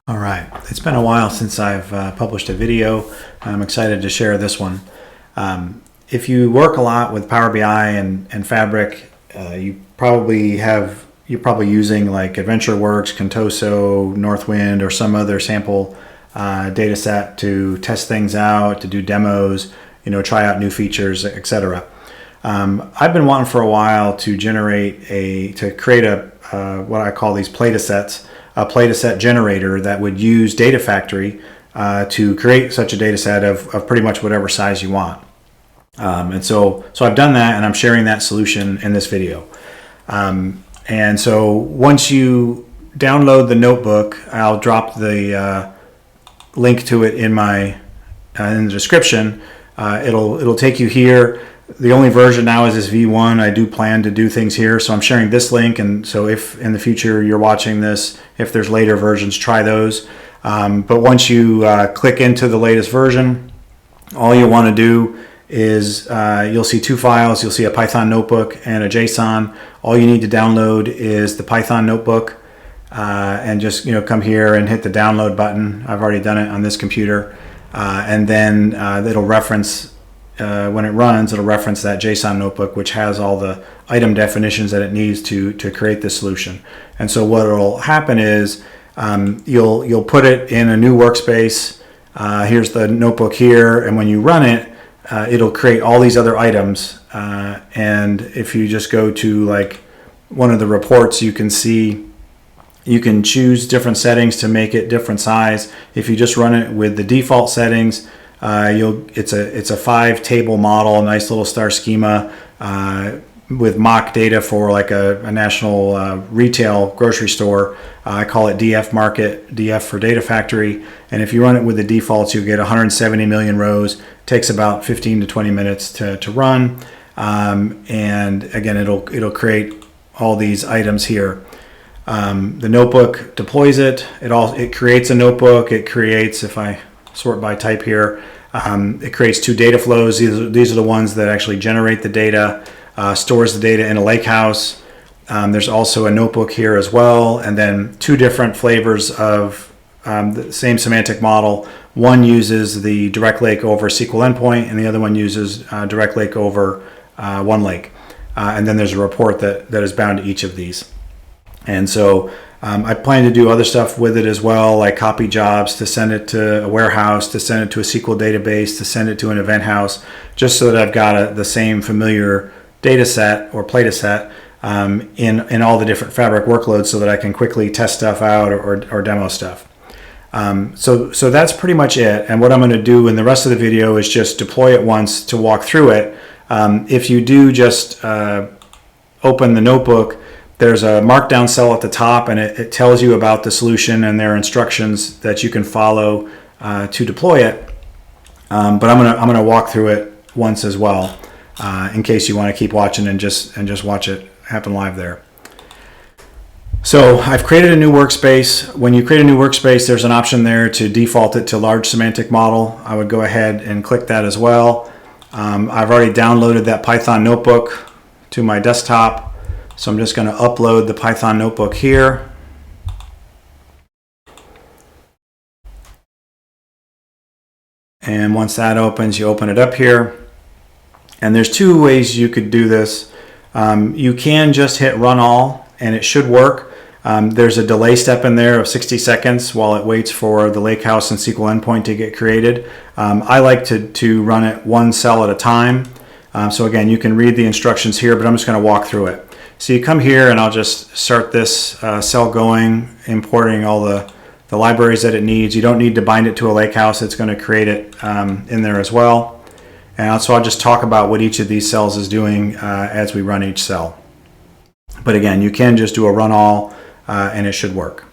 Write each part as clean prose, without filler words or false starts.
All right, it's been a while since I've published a video. I'm excited to share this one. If you work a lot with Power BI and Fabric, you're probably using like AdventureWorks, Contoso, Northwind, or some other sample data set to test things out, to do demos, try out new features, etc. I've been wanting for a while to create a what I call these Playtasets, a Playtaset generator that would use Data Factory to create such a data set of pretty much whatever size you want. And so I've done that, and I'm sharing that solution in this video. And so once you download the notebook, I'll drop the link to it in the description. It'll take you here. The only version now is this V1. I do plan to do things here, so I'm sharing this link, and so if in the future you're watching this, if there's later versions, try those. But once you click into the latest version, all you want to do is you'll see two files. You'll see a Python notebook and a JSON. All you need to download is the Python notebook, and just come here and hit the download button. I've already done it on this computer, and then it'll reference. When it runs, it'll reference that JSON notebook, which has all the item definitions that it needs to create this solution. And so what will happen is you'll put it in a new workspace. Here's the notebook here, and when you run it, it'll create all these other items. And if you just go to like one of the reports, you can see you can choose different settings to make it different size. If you just run it with the default settings, it's a 5-table model, nice little star schema with mock data for like a national retail grocery store. I call it DF Market, DF for Data Factory. And if you run it with the defaults, you get 170 million rows. It takes about 15 to 20 minutes to run. And again, it'll create all these items here. The notebook deploys it. It creates a notebook. It creates, if I sort by type here, it creates 2 data flows. These are the ones that actually generate the data, stores the data in a lakehouse. There's also a notebook here as well, and then 2 different flavors of the same semantic model. One uses the direct lake over SQL endpoint, and the other one uses direct lake over OneLake. And then there's a report that is bound to each of these. And so I plan to do other stuff with it as well, like copy jobs to send it to a warehouse, to send it to a SQL database, to send it to an event house, just so that I've got the same familiar data set or Playtaset in all the different Fabric workloads, so that I can quickly test stuff out or demo stuff. So that's pretty much it. And what I'm going to do in the rest of the video is just deploy it once to walk through it. If you do just open the notebook, there's a markdown cell at the top, and it tells you about the solution, and there are instructions that you can follow to deploy it. But I'm gonna walk through it once as well, in case you want to keep watching and just watch it happen live there. So I've created a new workspace. When you create a new workspace, there's an option there to default it to large semantic model. I would go ahead and click that as well. I've already downloaded that Python notebook to my desktop. So I'm just going to upload the Python notebook here. And once that opens, you open it up here. And there's 2 ways you could do this. You can just hit run all, and it should work. There's a delay step in there of 60 seconds while it waits for the lakehouse and SQL endpoint to get created. I like to run it one cell at a time. So again, you can read the instructions here, but I'm just going to walk through it. So you come here, and I'll just start this cell going, importing all the libraries that it needs. You don't need to bind it to a lakehouse. It's going to create it in there as well. And so I'll just talk about what each of these cells is doing as we run each cell. But again, you can just do a run all, and it should work.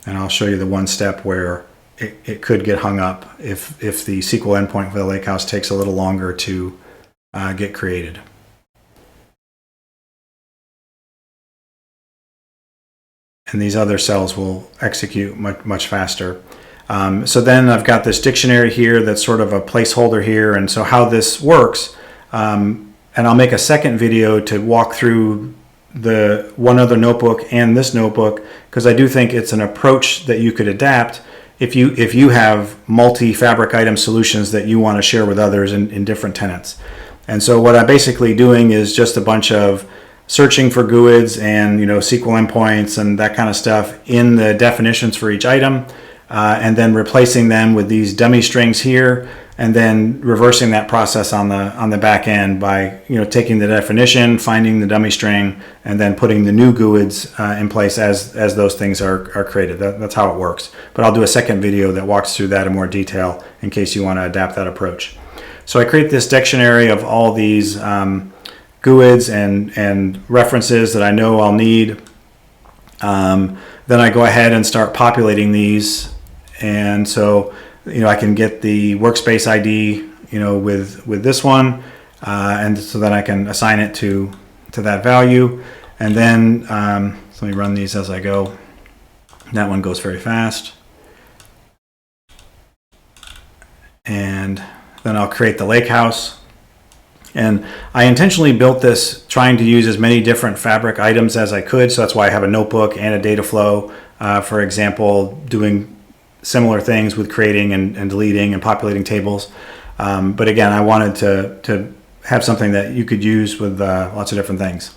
And I'll show you the one step where it could get hung up if the SQL endpoint for the lakehouse takes a little longer to get created. And these other cells will execute much faster. So then I've got this dictionary here that's sort of a placeholder here. And so how this works, and I'll make a second video to walk through the one other notebook and this notebook, because I do think it's an approach that you could adapt if you have multi-fabric item solutions that you want to share with others in different tenants. And so what I'm basically doing is just a bunch of searching for GUIDs and SQL endpoints and that kind of stuff in the definitions for each item, and then replacing them with these dummy strings here, and then reversing that process on the back end by taking the definition, finding the dummy string, and then putting the new GUIDs in place as those things are created. That's how it works. But I'll do a second video that walks through that in more detail in case you want to adapt that approach. So I create this dictionary of all these GUIDs and references that I know I'll need. Then I go ahead and start populating these, and so I can get the workspace ID with this one, and so then I can assign it to that value. And then so let me run these as I go. That one goes very fast. And then I'll create the lake house. And I intentionally built this trying to use as many different fabric items as I could, so that's why I have a notebook and a data flow, for example, doing similar things with creating and deleting and populating tables. But again, I wanted to have something that you could use with lots of different things.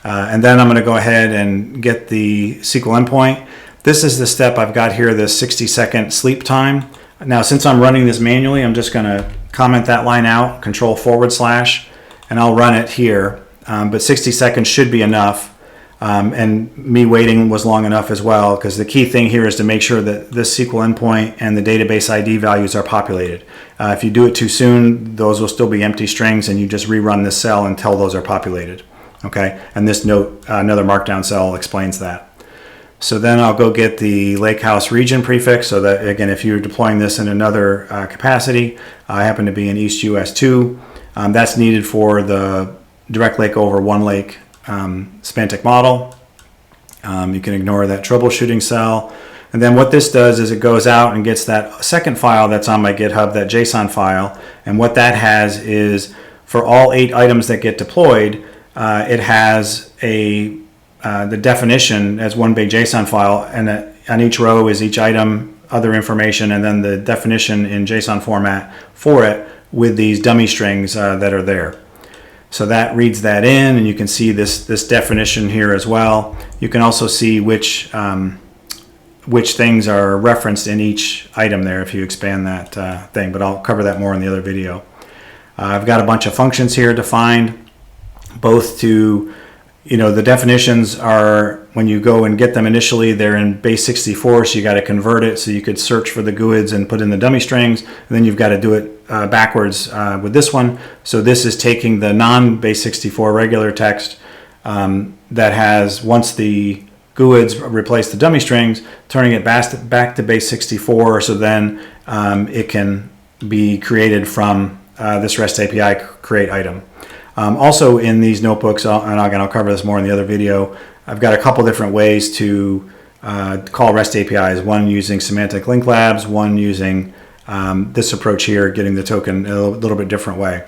And then I'm going to go ahead and get the SQL endpoint. This is the step I've got here, the 60-second sleep time. Now, since I'm running this manually, I'm just going to comment that line out, Control /, and I'll run it here. But 60 seconds should be enough. And me waiting was long enough as well, because the key thing here is to make sure that this SQL endpoint and the database ID values are populated. If you do it too soon, those will still be empty strings, and you just rerun this cell until those are populated. Okay, and this note, another markdown cell, explains that. So then I'll go get the Lakehouse region prefix, so that again, if you're deploying this in another capacity, I happen to be in East US 2. That's needed for the direct lake over one lake semantic model. You can ignore that troubleshooting cell. And then what this does is it goes out and gets that second file that's on my GitHub, that JSON file. And what that has is, for all 8 items that get deployed, it has the definition as one big JSON file, and on each row is each item, other information, and then the definition in JSON format for it with these dummy strings that are there. So that reads that in, and you can see this definition here as well. You can also see which things are referenced in each item there if you expand that thing, but I'll cover that more in the other video. I've got a bunch of functions here defined, both to, the definitions are, when you go and get them initially, they're in base 64, so you got to convert it, so you could search for the GUIDs and put in the dummy strings, and then you've got to do it backwards with this one. So this is taking the non-base 64 regular text that has, once the GUIDs replace the dummy strings, turning it back to base 64, so then it can be created from this REST API create item. Also in these notebooks, and again, I'll cover this more in the other video, I've got a couple different ways to call REST APIs, one using semantic link labs, one using this approach here, getting the token a little bit different way.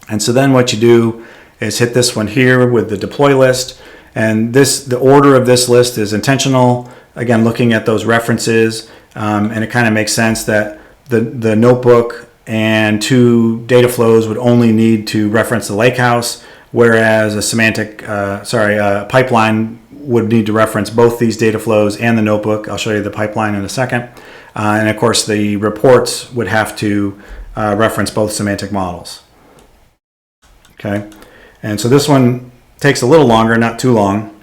And so then what you do is hit this one here with the deploy list, and the order of this list is intentional, again looking at those references, and it kind of makes sense that the notebook and 2 data flows would only need to reference the lakehouse, whereas a pipeline would need to reference both these data flows and the notebook. I'll show you the pipeline in a second. And of course, the reports would have to reference both semantic models. Okay, and so this one takes a little longer, not too long.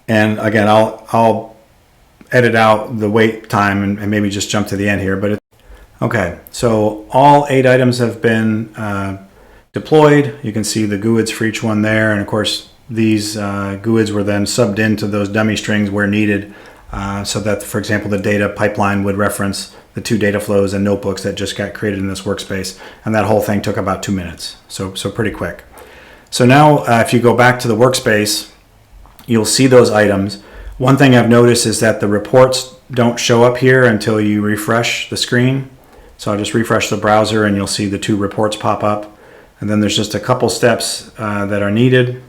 And again, I'll edit out the wait time and maybe just jump to the end here. But okay, so all 8 items have been deployed. You can see the GUIDs for each one there, and of course these GUIDs were then subbed into those dummy strings where needed, so that, for example, the data pipeline would reference the 2 data flows and notebooks that just got created in this workspace, and that whole thing took about 2 minutes, so pretty quick. So now if you go back to the workspace, you'll see those items. One thing I've noticed is that the reports don't show up here until you refresh the screen. So I'll just refresh the browser and you'll see the 2 reports pop up. And then there's just a couple steps that are needed.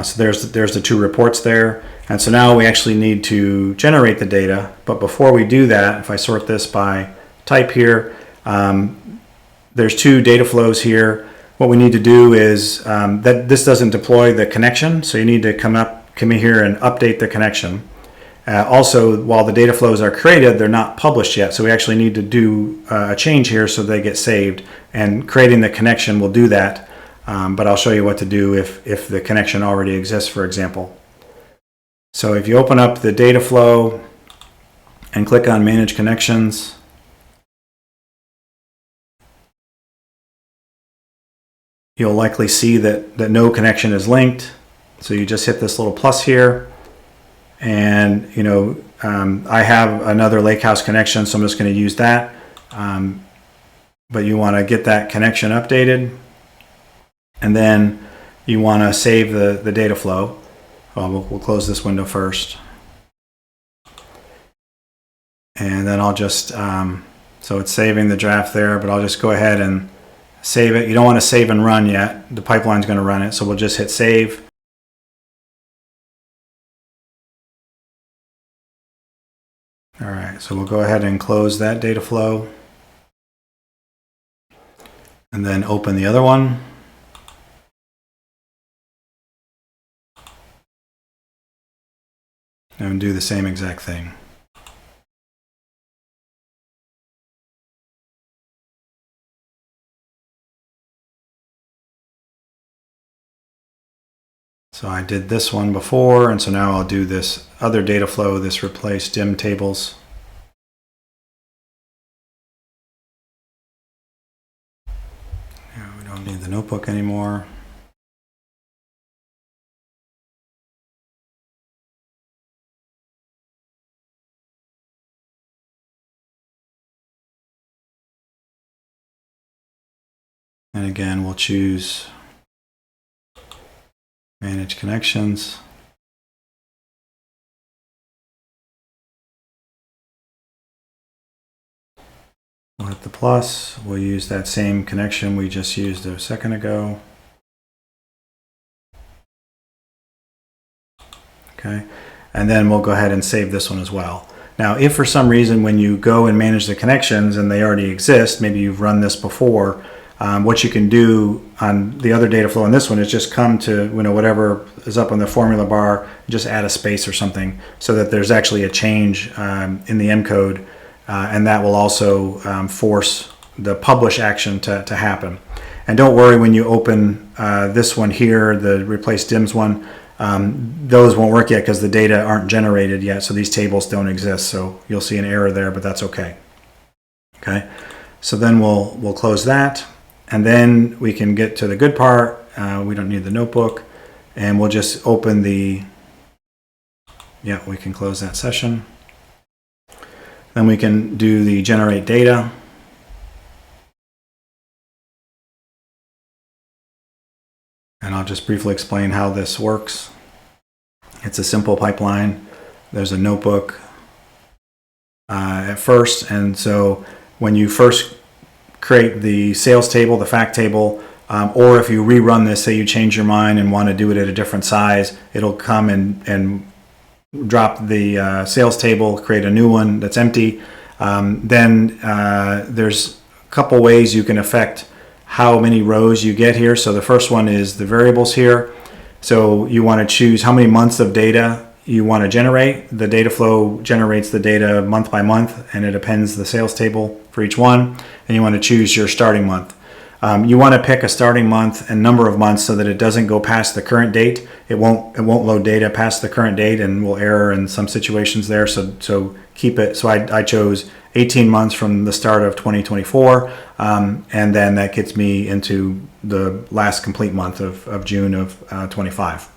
So there's the two reports there. And so now we actually need to generate the data. But before we do that, if I sort this by type here, there's two data flows here. What we need to do is that this doesn't deploy the connection, so you need to come in here and update the connection. Also, while the data flows are created, they're not published yet, so we actually need to do a change here so they get saved. And creating the connection will do that, but I'll show you what to do if the connection already exists, for example. So if you open up the data flow and click on Manage Connections, you'll likely see that no connection is linked. So you just hit this little plus here, and I have another Lakehouse connection, so I'm just going to use that. But you want to get that connection updated, and then you want to save the data flow. We'll close this window first, and then I'll just so it's saving the draft there, but I'll just go ahead and save it. You don't want to save and run yet. The pipeline's going to run it, so we'll just hit save. All right, so we'll go ahead and close that data flow, and then open the other one. And do the same exact thing. So I did this one before, and so now I'll do this other data flow, this replace dim tables. We don't need the notebook anymore. And again, we'll choose Manage Connections. We'll hit the plus. We'll use that same connection we just used a second ago. Okay, and then we'll go ahead and save this one as well. Now, if for some reason when you go and manage the connections and they already exist, maybe you've run this before, what you can do on the other data flow in this one is just come to whatever is up on the formula bar, just add a space or something so that there's actually a change in the encode, and that will also force the publish action to happen. And don't worry when you open this one here, the replace dims one, those won't work yet because the data aren't generated yet, so these tables don't exist. So you'll see an error there, but that's okay. Okay, so then we'll close that. And then we can get to the good part. We don't need the notebook. And we'll just open we can close that session. Then we can do the generate data. And I'll just briefly explain how this works. It's a simple pipeline. There's a notebook at first. And so when you first create the sales table, the fact table, or if you rerun this, say you change your mind and want to do it at a different size, it'll come and drop the sales table, create a new one that's empty. Then there's a couple ways you can affect how many rows you get here. So the first one is the variables here. So you want to choose how many months of data you want to generate. The data flow generates the data month by month, and it appends the sales table for each one. And you want to choose your starting month. You want to pick a starting month and number of months so that it doesn't go past the current date. It won't load data past the current date and will error in some situations there. So keep it. So I chose 18 months from the start of 2024, and then that gets me into the last complete month of June of 25.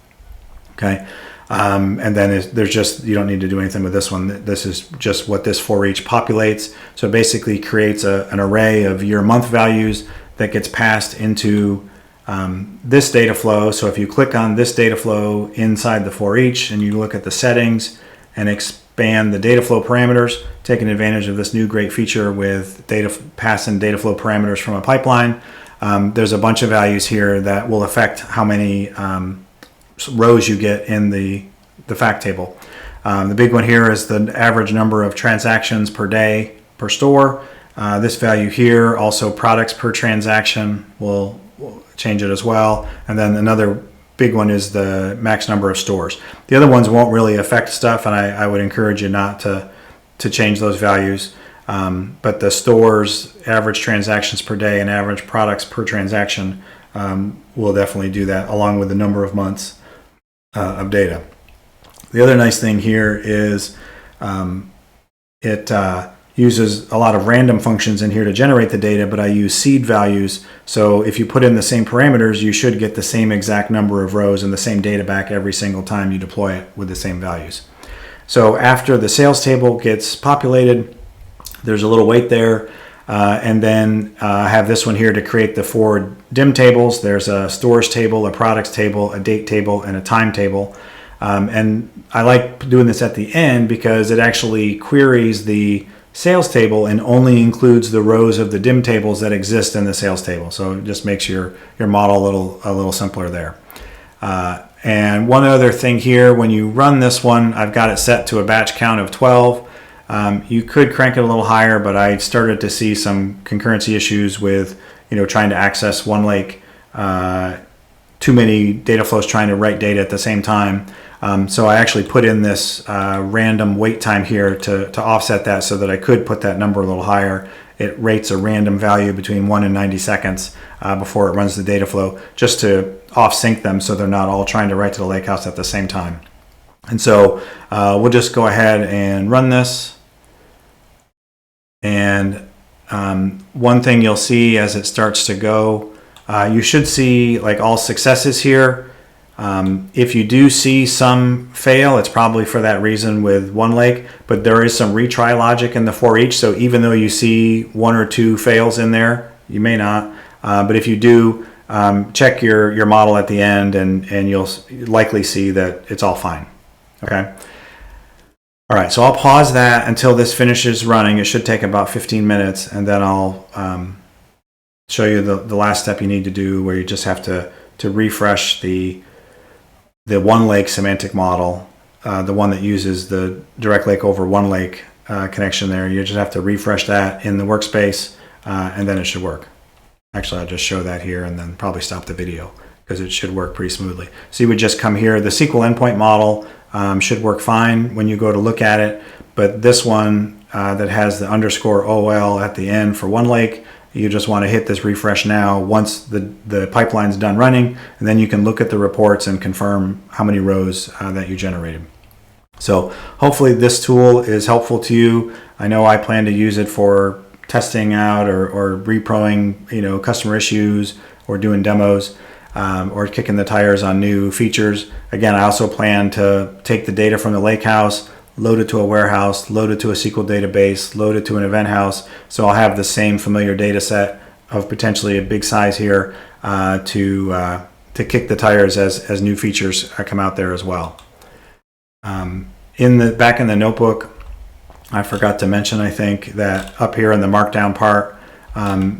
Okay. And then there's just, you don't need to do anything with this one. This is just what this for each populates. So it basically creates an array of year month values that gets passed into this data flow. So if you click on this data flow inside the for each and you look at the settings and expand the data flow parameters, taking advantage of this new great feature with passing data flow parameters from a pipeline, there's a bunch of values here that will affect how many rows you get in the fact table. The big one here is the average number of transactions per day per store. This value here, also products per transaction, will change it as well. And then another big one is the max number of stores. The other ones won't really affect stuff, and I would encourage you not to change those values. But the stores, average transactions per day and average products per transaction will definitely do that, along with the number of months of data. The other nice thing here is it uses a lot of random functions in here to generate the data, but I use seed values. So if you put in the same parameters, you should get the same exact number of rows and the same data back every single time you deploy it with the same values. So after the sales table gets populated, there's a little wait there. And then I have this one here to create the 4 dim tables. There's a stores table, a products table, a date table, and a time table. And I like doing this at the end because it actually queries the sales table and only includes the rows of the dim tables that exist in the sales table. So it just makes your model a little simpler there. And one other thing here, when you run this one, I've got it set to a batch count of 12. You could crank it a little higher, but I started to see some concurrency issues with trying to access OneLake, too many data flows trying to write data at the same time. So I actually put in this random wait time here to offset that so that I could put that number a little higher. It rates a random value between 1 and 90 seconds before it runs the data flow, just to off-sync them so they're not all trying to write to the lakehouse at the same time. And so we'll just go ahead and run this. And one thing you'll see as it starts to go, you should see like all successes here. If you do see some fail, it's probably for that reason with OneLake, but there is some retry logic in the for each. So even though you see 1 or 2 fails in there, you may not, but if you do, check your model at the end and you'll likely see that it's all fine. Okay. All right, so I'll pause that until this finishes running. It should take about 15 minutes, and then I'll show you the last step you need to do, where you just have to refresh the OneLake semantic model, the one that uses the direct lake over OneLake connection there. You just have to refresh that in the workspace, and then it should work. Actually, I'll just show that here and then probably stop the video because it should work pretty smoothly. So you would just come here. The SQL endpoint model should work fine when you go to look at it, but this one that has the _OL at the end for OneLake, you just want to hit this refresh now once the pipeline's done running, and then you can look at the reports and confirm how many rows that you generated. So hopefully this tool is helpful to you. I know I plan to use it for testing out or reproing customer issues or doing demos. Or kicking the tires on new features. Again, I also plan to take the data from the lakehouse, load it to a warehouse, load it to a SQL database, load it to an event house. So I'll have the same familiar data set of potentially a big size here to kick the tires as new features come out there as well. Back in the notebook, I forgot to mention, I think, that up here in the markdown part,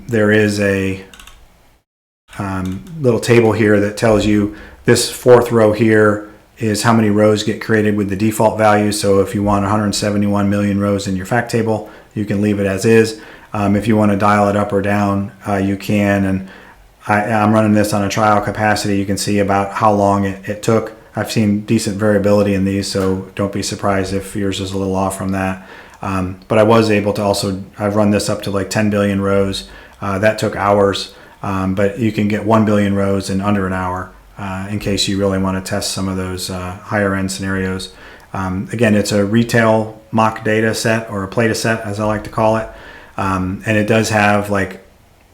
there is a little table here that tells you this 4th row here is how many rows get created with the default value. So if you want 171 million rows in your fact table, you can leave it as is. If you want to dial it up or down, you can. And I'm running this on a trial capacity. You can see about how long it took. I've seen decent variability in these, so don't be surprised if yours is a little off from that. But I was able to I've run this up to like 10 billion rows. That took hours. But you can get 1 billion rows in under an hour in case you really want to test some of those higher end scenarios. Again, it's a retail mock data set, or a Playtaset as I like to call it. And it does have like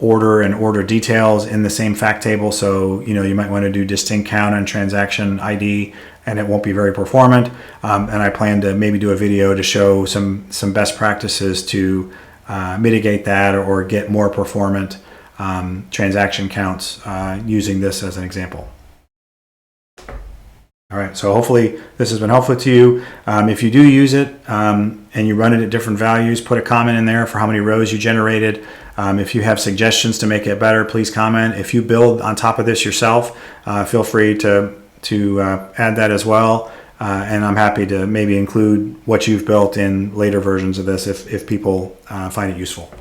order and order details in the same fact table. So, you might want to do distinct count and transaction ID, and it won't be very performant. And I plan to maybe do a video to show some best practices to mitigate that or get more performant transaction counts using this as an example. All right, so hopefully this has been helpful to you. If you do use it and you run it at different values, put a comment in there for how many rows you generated. If you have suggestions to make it better, please comment. If you build on top of this yourself, feel free to to add that as well. And I'm happy to maybe include what you've built in later versions of this if people find it useful.